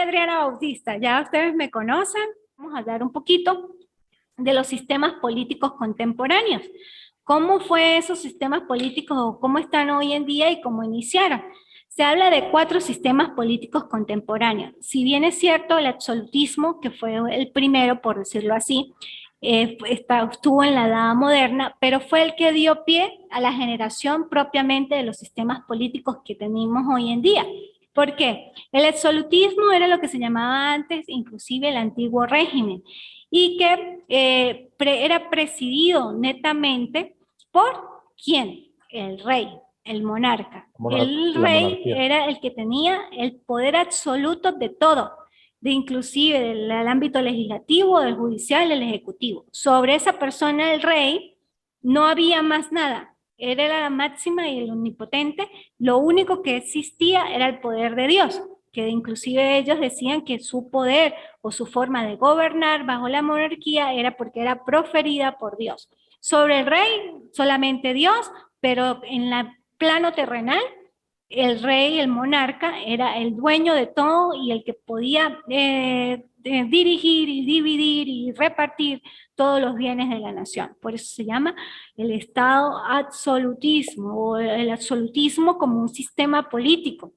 Adriana Bautista, ya ustedes me conocen, vamos a hablar un poquito de los sistemas políticos contemporáneos. ¿Cómo fue esos sistemas políticos o cómo están hoy en día y cómo iniciaron? Se habla de 4 sistemas políticos contemporáneos. Si bien es cierto, el absolutismo, que fue el primero, por decirlo así, estuvo en la Edad Moderna, pero fue el que dio pie a la generación propiamente de los sistemas políticos que tenemos hoy en día. ¿Por qué? El absolutismo era lo que se llamaba antes, inclusive el antiguo régimen, y que era presidido netamente por ¿quién? El rey, el monarca. El rey era el que tenía el poder absoluto de todo, de inclusive del ámbito legislativo, del judicial, del ejecutivo. Sobre esa persona, el rey, no había más nada. Él era la máxima y el omnipotente. Lo único que existía era el poder de Dios, que inclusive ellos decían que su poder o su forma de gobernar bajo la monarquía era porque era proferida por Dios. Sobre el rey, solamente Dios, pero en el plano terrenal, el rey, el monarca, era el dueño de todo y el que podía dirigir y dividir y repartir todos los bienes de la nación. Por eso se llama el Estado absolutismo o el absolutismo como un sistema político.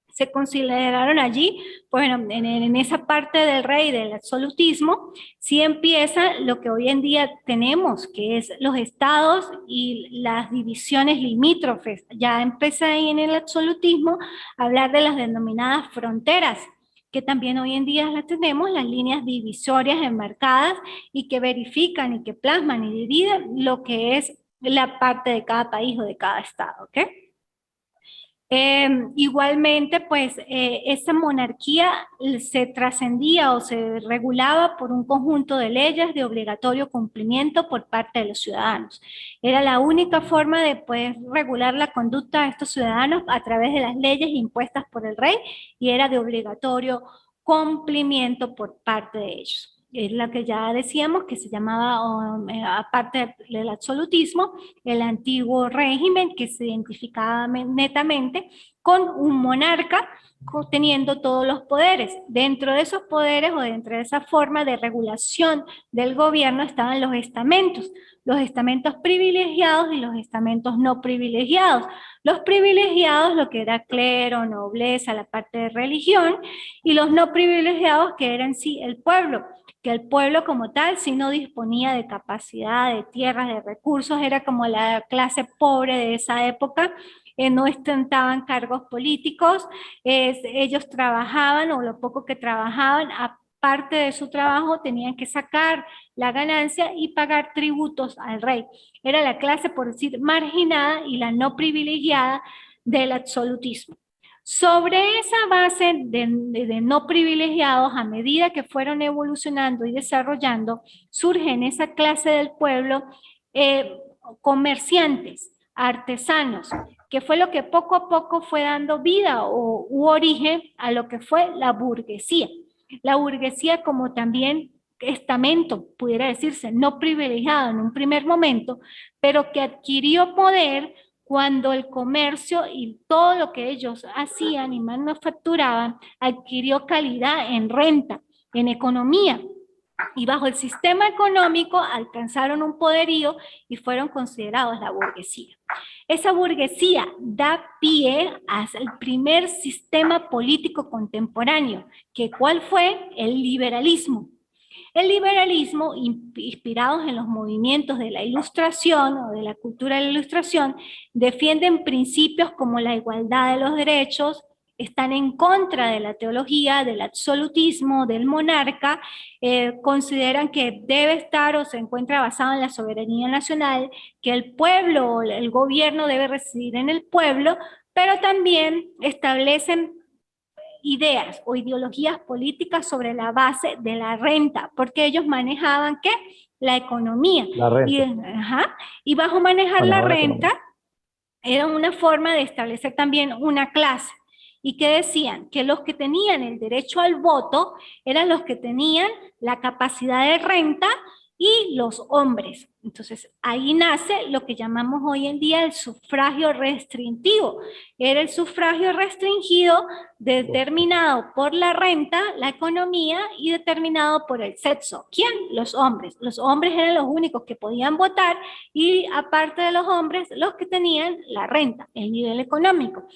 Se consideraron allí, bueno, en esa parte del rey, del absolutismo, sí empieza lo que hoy en día tenemos, que es los estados y las divisiones limítrofes. Ya empecé ahí en el absolutismo a hablar de las denominadas fronteras, que también hoy en día las tenemos, las líneas divisorias enmarcadas y que verifican y que plasman y dividen lo que es la parte de cada país o de cada estado, ¿ok? Igualmente, pues esa monarquía se trascendía o se regulaba por un conjunto de leyes de obligatorio cumplimiento por parte de los ciudadanos. Era la única forma de poder regular la conducta de estos ciudadanos a través de las leyes impuestas por el rey y era de obligatorio cumplimiento por parte de ellos. Es la que ya decíamos que se llamaba, aparte del absolutismo, el antiguo régimen, que se identificaba netamente con un monarca teniendo todos los poderes. Dentro de esos poderes o dentro de esa forma de regulación del gobierno estaban los estamentos privilegiados y los estamentos no privilegiados. Los privilegiados, lo que era clero, nobleza, la parte de religión, y los no privilegiados, que eran sí el pueblo, que el pueblo como tal sí no disponía de capacidad, de tierras, de recursos, era como la clase pobre de esa época, no ostentaban cargos políticos, ellos trabajaban o lo poco que trabajaban, aparte de su trabajo tenían que sacar la ganancia y pagar tributos al rey. Era la clase, por decir, marginada y la no privilegiada del absolutismo. Sobre esa base de no privilegiados, a medida que fueron evolucionando y desarrollando, surgen esa clase del pueblo, comerciantes, artesanos, que fue lo que poco a poco fue dando vida u origen a lo que fue la burguesía. La burguesía como también estamento, pudiera decirse, no privilegiado en un primer momento, pero que adquirió poder cuando el comercio y todo lo que ellos hacían y manufacturaban adquirió calidad en renta, en economía. Y bajo el sistema económico alcanzaron un poderío y fueron considerados la burguesía. Esa burguesía da pie al primer sistema político contemporáneo, que ¿cuál fue? El liberalismo. El liberalismo, inspirados en los movimientos de la Ilustración o de la cultura de la Ilustración, defienden principios como la igualdad de los derechos, están en contra de la teología, del absolutismo, del monarca, consideran que debe estar o se encuentra basado en la soberanía nacional, que el pueblo, el gobierno debe residir en el pueblo, pero también establecen ideas o ideologías políticas sobre la base de la renta, porque ellos manejaban ¿qué? La economía. La renta. Y bajo manejar la renta era una forma de establecer también una clase. Y que decían que los que tenían el derecho al voto eran los que tenían la capacidad de renta y los hombres. Entonces, ahí nace lo que llamamos hoy en día el sufragio restringido. Era el sufragio restringido determinado por la renta, la economía, y determinado por el sexo. ¿Quién? Los hombres. Los hombres eran los únicos que podían votar y aparte de los hombres, los que tenían la renta, el nivel económico.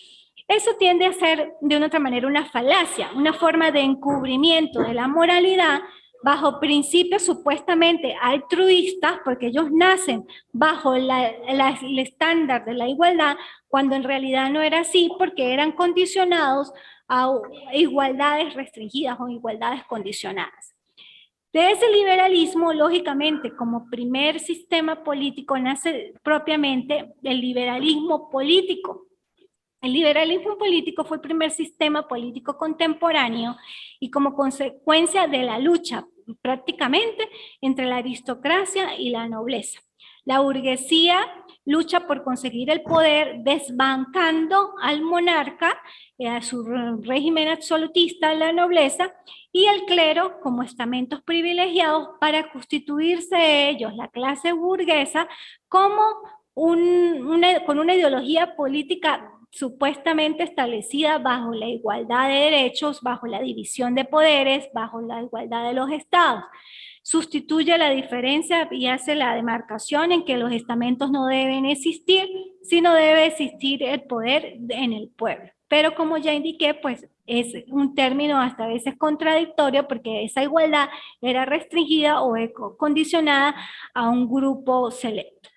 Eso tiende a ser de una otra manera una falacia, una forma de encubrimiento de la moralidad bajo principios supuestamente altruistas, porque ellos nacen bajo el estándar de la igualdad, cuando en realidad no era así, porque eran condicionados a igualdades restringidas o igualdades condicionadas. De ese liberalismo, lógicamente, como primer sistema político, nace propiamente el liberalismo político. El liberalismo político fue el primer sistema político contemporáneo y como consecuencia de la lucha prácticamente entre la aristocracia y la nobleza. La burguesía lucha por conseguir el poder desbancando al monarca, a su régimen absolutista, la nobleza, y el clero como estamentos privilegiados para constituirse ellos, la clase burguesa, como con una ideología política supuestamente establecida bajo la igualdad de derechos, bajo la división de poderes, bajo la igualdad de los estados. Sustituye la diferencia y hace la demarcación en que los estamentos no deben existir, sino debe existir el poder en el pueblo. Pero como ya indiqué, pues es un término hasta a veces contradictorio porque esa igualdad era restringida o condicionada a un grupo selecto.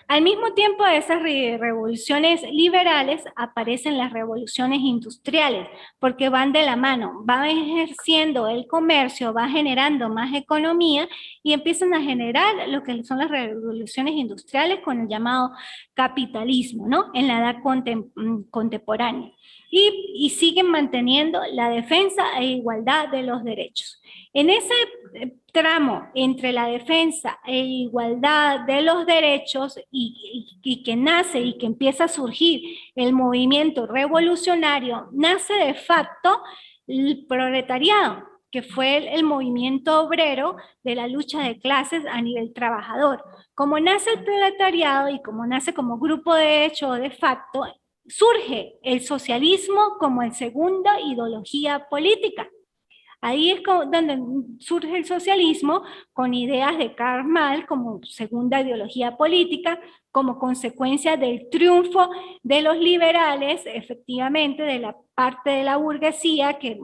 Al mismo tiempo de esas revoluciones liberales aparecen las revoluciones industriales, porque van de la mano, van ejerciendo el comercio, va generando más economía y empiezan a generar lo que son las revoluciones industriales con el llamado capitalismo, ¿no? En la edad contemporánea. Y siguen manteniendo la defensa e igualdad de los derechos. En ese tramo entre la defensa e igualdad de los derechos y que nace y que empieza a surgir el movimiento revolucionario, nace de facto el proletariado, que fue el movimiento obrero de la lucha de clases a nivel trabajador. Como nace el proletariado y como nace como grupo de hecho o de facto, surge el socialismo como el segunda ideología política. Ahí es donde surge el socialismo con ideas de Karl Marx como segunda ideología política, como consecuencia del triunfo de los liberales, efectivamente, de la parte de la burguesía que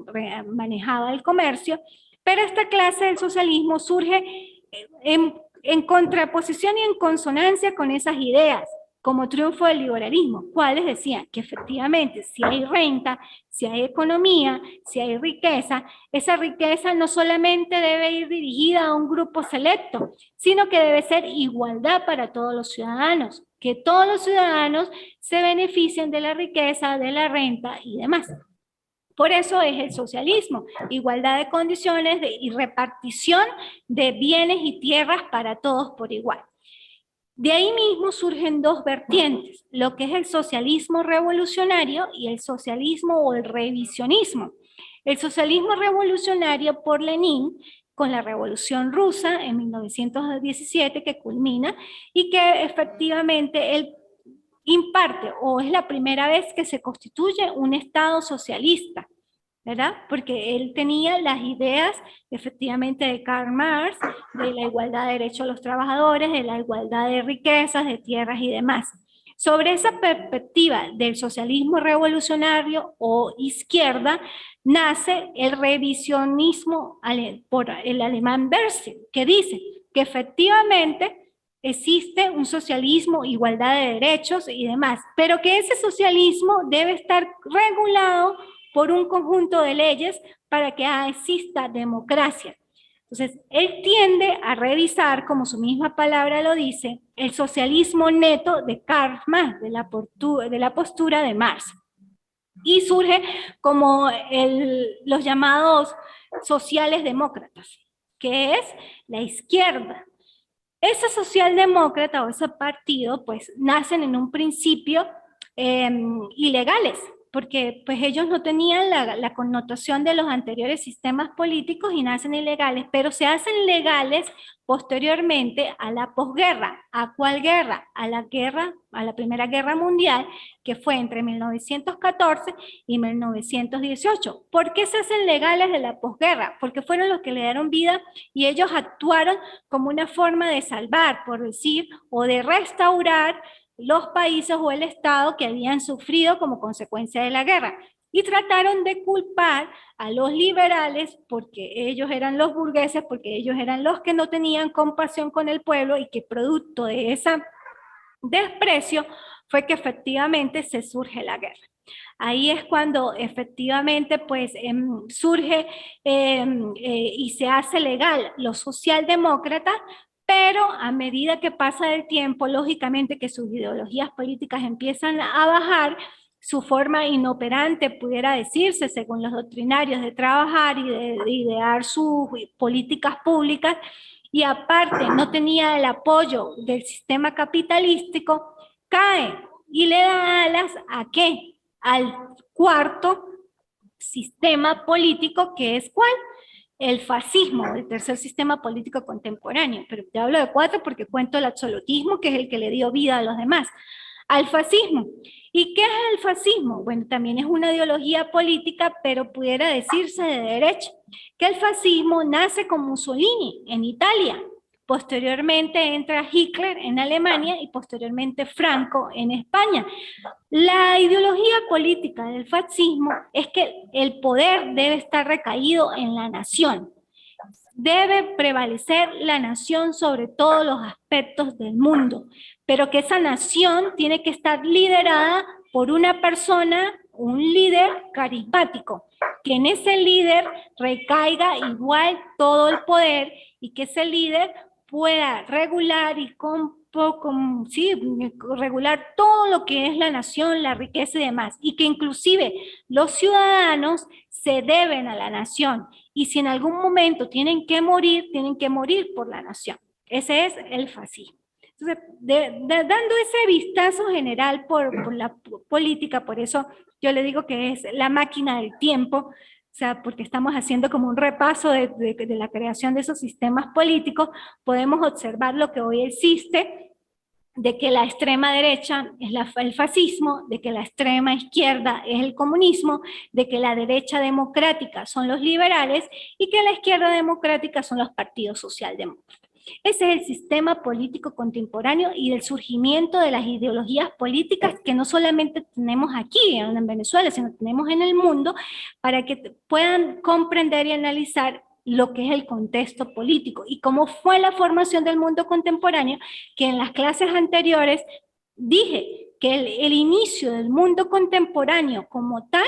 manejaba el comercio, pero esta clase del socialismo surge en contraposición y en consonancia con esas ideas, como triunfo del liberalismo, cuáles decían que efectivamente si hay renta, si hay economía, si hay riqueza, esa riqueza no solamente debe ir dirigida a un grupo selecto, sino que debe ser igualdad para todos los ciudadanos, que todos los ciudadanos se beneficien de la riqueza, de la renta y demás. Por eso es el socialismo, igualdad de condiciones y repartición de bienes y tierras para todos por igual. De ahí mismo surgen dos vertientes, lo que es el socialismo revolucionario y el socialismo o el revisionismo. El socialismo revolucionario por Lenin, con la Revolución Rusa en 1917 que culmina y que efectivamente él imparte o es la primera vez que se constituye un Estado socialista, ¿verdad? Porque él tenía las ideas efectivamente de Karl Marx, de la igualdad de derechos de los trabajadores, de la igualdad de riquezas, de tierras y demás. Sobre esa perspectiva del socialismo revolucionario o izquierda, nace el revisionismo por el alemán Börse, que dice que efectivamente existe un socialismo, igualdad de derechos y demás, pero que ese socialismo debe estar regulado por un conjunto de leyes para que exista democracia. Entonces, él tiende a revisar, como su misma palabra lo dice, el socialismo neto de Karl Marx, de la postura de Marx. Y surge como los llamados sociales demócratas, que es la izquierda. Ese socialdemócrata o ese partido, pues, nacen en un principio ilegales, porque pues ellos no tenían la connotación de los anteriores sistemas políticos y nacen ilegales, pero se hacen legales posteriormente a la posguerra. ¿A cuál guerra? A la Primera Guerra Mundial, que fue entre 1914 y 1918. ¿Por qué se hacen legales de la posguerra? Porque fueron los que le dieron vida y ellos actuaron como una forma de salvar, por decir, o de restaurar los países o el Estado que habían sufrido como consecuencia de la guerra. Y trataron de culpar a los liberales porque ellos eran los burgueses, porque ellos eran los que no tenían compasión con el pueblo y que producto de ese desprecio fue que efectivamente se surge la guerra. Ahí es cuando efectivamente pues surge y se hace legal los socialdemócratas, pero a medida que pasa el tiempo, lógicamente que sus ideologías políticas empiezan a bajar, su forma inoperante, pudiera decirse, según los doctrinarios, de trabajar y de idear sus políticas públicas, y aparte no tenía el apoyo del sistema capitalístico, cae y le da alas ¿a qué? Al cuarto sistema político, que es ¿cuál? El fascismo, el tercer sistema político contemporáneo. Pero te hablo de cuatro porque cuento el absolutismo, que es el que le dio vida a los demás. Al fascismo. ¿Y qué es el fascismo? Bueno, también es una ideología política, pero pudiera decirse de derecha, que el fascismo nace con Mussolini en Italia, posteriormente entra Hitler en Alemania y posteriormente Franco en España. La ideología política del fascismo es que el poder debe estar recaído en la nación. Debe prevalecer la nación sobre todos los aspectos del mundo, pero que esa nación tiene que estar liderada por una persona, un líder carismático, que en ese líder recaiga igual todo el poder y que ese líder pueda regular y regular todo lo que es la nación, la riqueza y demás, y que inclusive los ciudadanos se deben a la nación, y si en algún momento tienen que morir por la nación. Ese es el fascismo. Entonces, dando ese vistazo general por la política, por eso yo le digo que es la máquina del tiempo, o sea, porque estamos haciendo como un repaso de la creación de esos sistemas políticos, podemos observar lo que hoy existe, de que la extrema derecha es el fascismo, de que la extrema izquierda es el comunismo, de que la derecha democrática son los liberales y que la izquierda democrática son los partidos socialdemócratas. Ese es el sistema político contemporáneo y del surgimiento de las ideologías políticas que no solamente tenemos aquí en Venezuela, sino que tenemos en el mundo, para que puedan comprender y analizar lo que es el contexto político y cómo fue la formación del mundo contemporáneo, que en las clases anteriores dije que el inicio del mundo contemporáneo como tal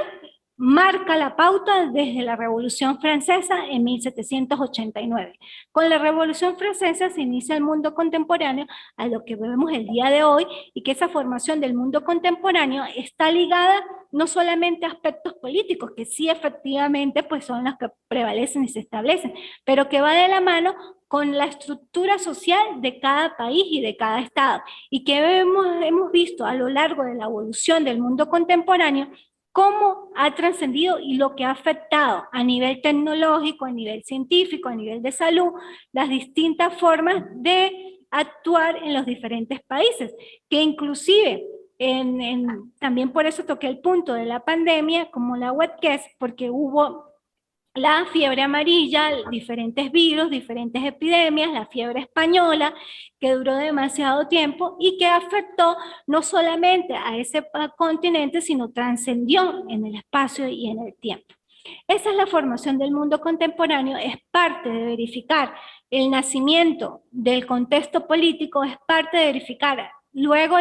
marca la pauta desde la Revolución Francesa en 1789. Con la Revolución Francesa se inicia el mundo contemporáneo a lo que vemos el día de hoy, y que esa formación del mundo contemporáneo está ligada no solamente a aspectos políticos, que sí efectivamente pues son los que prevalecen y se establecen, pero que va de la mano con la estructura social de cada país y de cada estado, y que hemos visto a lo largo de la evolución del mundo contemporáneo cómo ha trascendido y lo que ha afectado a nivel tecnológico, a nivel científico, a nivel de salud, las distintas formas de actuar en los diferentes países, que inclusive también por eso toqué el punto de la pandemia como la webcast, porque hubo la fiebre amarilla, diferentes virus, diferentes epidemias, la fiebre española, que duró demasiado tiempo y que afectó no solamente a ese continente, sino trascendió en el espacio y en el tiempo. Esa es la formación del mundo contemporáneo, es parte de verificar el nacimiento del contexto político, es parte de verificar. Luego,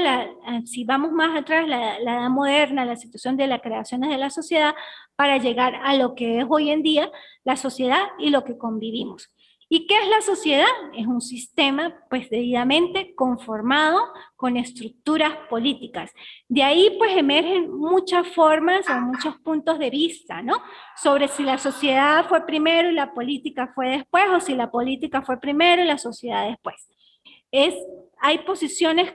si vamos más atrás, la edad moderna, la situación de las creaciones de la sociedad, para llegar a lo que es hoy en día la sociedad y lo que convivimos. ¿Y qué es la sociedad? Es un sistema pues debidamente conformado con estructuras políticas. De ahí pues emergen muchas formas o muchos puntos de vista, ¿no? Sobre si la sociedad fue primero y la política fue después, o si la política fue primero y la sociedad después. Hay posiciones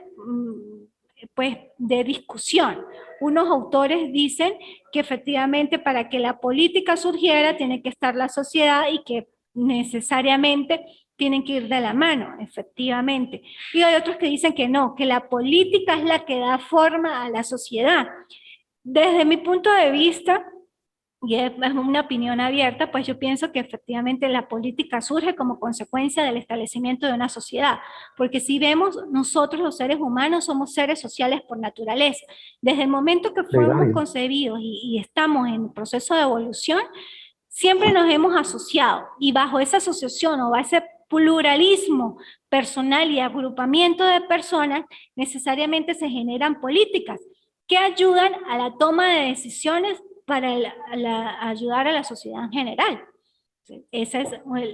pues de discusión. unos autores dicen que efectivamente para que la política surgiera tiene que estar la sociedad y que necesariamente tienen que ir de la mano, efectivamente. Y hay otros que dicen que no, que la política es la que da forma a la sociedad. Desde mi punto de vista, y es una opinión abierta, pues yo pienso que efectivamente la política surge como consecuencia del establecimiento de una sociedad, porque si vemos, nosotros los seres humanos somos seres sociales por naturaleza. Desde el momento que fuimos Legal. concebidos y estamos en proceso de evolución, siempre nos hemos asociado, y bajo esa asociación o ese pluralismo personal y agrupamiento de personas, necesariamente se generan políticas que ayudan a la toma de decisiones para ayudar a la sociedad en general. Esa es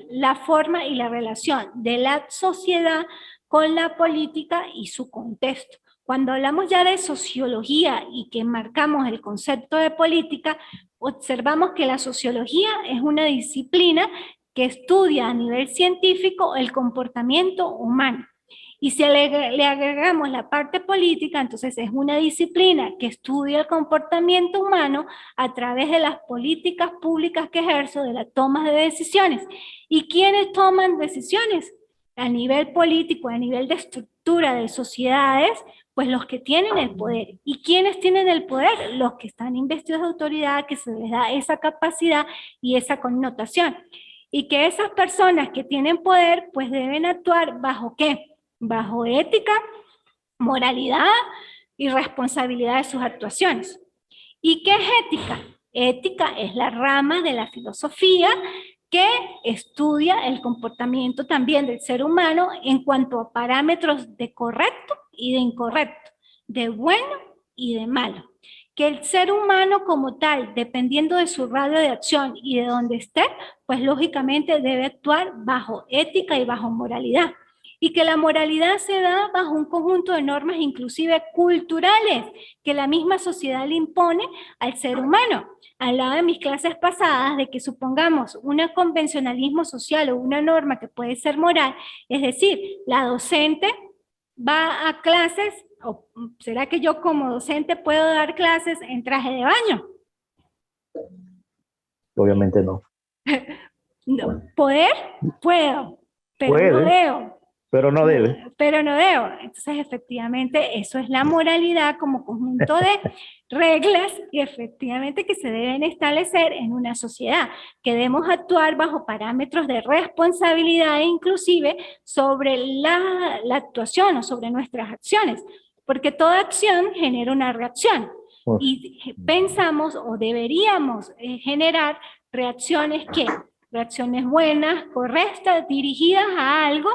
la forma y la relación de la sociedad con la política y su contexto. Cuando hablamos ya de sociología y que marcamos el concepto de política, observamos que la sociología es una disciplina que estudia a nivel científico el comportamiento humano. Y si le agregamos la parte política, entonces es una disciplina que estudia el comportamiento humano a través de las políticas públicas que ejerzo, de la toma de decisiones. ¿Y quiénes toman decisiones? A nivel político, a nivel de estructura de sociedades, pues los que tienen el poder. ¿Y quiénes tienen el poder? Los que están investidos de autoridad, que se les da esa capacidad y esa connotación. Y que esas personas que tienen poder, pues deben actuar ¿bajo qué? Bajo ética, moralidad y responsabilidad de sus actuaciones. ¿Y qué es ética? Ética es la rama de la filosofía que estudia el comportamiento también del ser humano en cuanto a parámetros de correcto y de incorrecto, de bueno y de malo. Que el ser humano como tal, dependiendo de su radio de acción y de donde esté, pues lógicamente debe actuar bajo ética y bajo moralidad. Y que la moralidad se da bajo un conjunto de normas inclusive culturales que la misma sociedad le impone al ser humano. Hablaba en mis clases pasadas de que supongamos un convencionalismo social o una norma que puede ser moral, es decir, la docente va a clases, o será que yo como docente puedo dar clases en traje de baño. Obviamente no. No, poder, puedo, pero no Puede, debo. pero no debe. Pero no debo. Entonces, efectivamente, eso es la moralidad como conjunto de reglas y efectivamente que se deben establecer en una sociedad, que debemos actuar bajo parámetros de responsabilidad inclusive sobre la actuación o sobre nuestras acciones, porque toda acción genera una reacción Uf. y pensamos o deberíamos generar reacciones que reacciones buenas, correctas, dirigidas a algo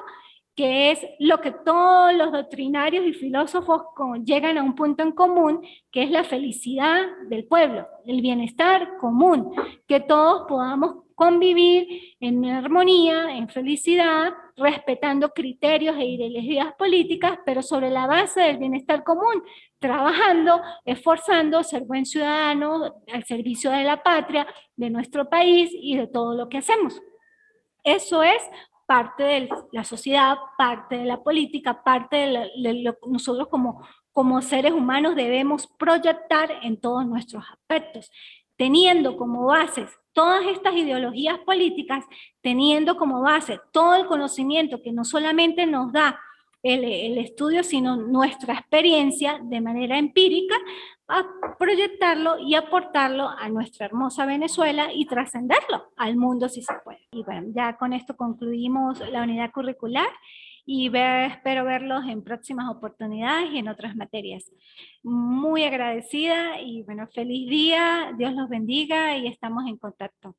que es lo que todos los doctrinarios y filósofos llegan a un punto en común, que es la felicidad del pueblo, el bienestar común, que todos podamos convivir en armonía, en felicidad, respetando criterios e ideologías políticas, pero sobre la base del bienestar común, trabajando, esforzando, ser buen ciudadano al servicio de la patria, de nuestro país y de todo lo que hacemos. Eso es parte de la sociedad, parte de la política, parte de lo que nosotros como seres humanos debemos proyectar en todos nuestros aspectos, teniendo como bases todas estas ideologías políticas, teniendo como base todo el conocimiento que no solamente nos da el estudio, sino nuestra experiencia de manera empírica, a proyectarlo y aportarlo a nuestra hermosa Venezuela y trascenderlo al mundo si se puede. Y bueno, ya con esto concluimos la unidad curricular y espero verlos en próximas oportunidades y en otras materias. Muy agradecida y bueno, feliz día, Dios los bendiga y estamos en contacto.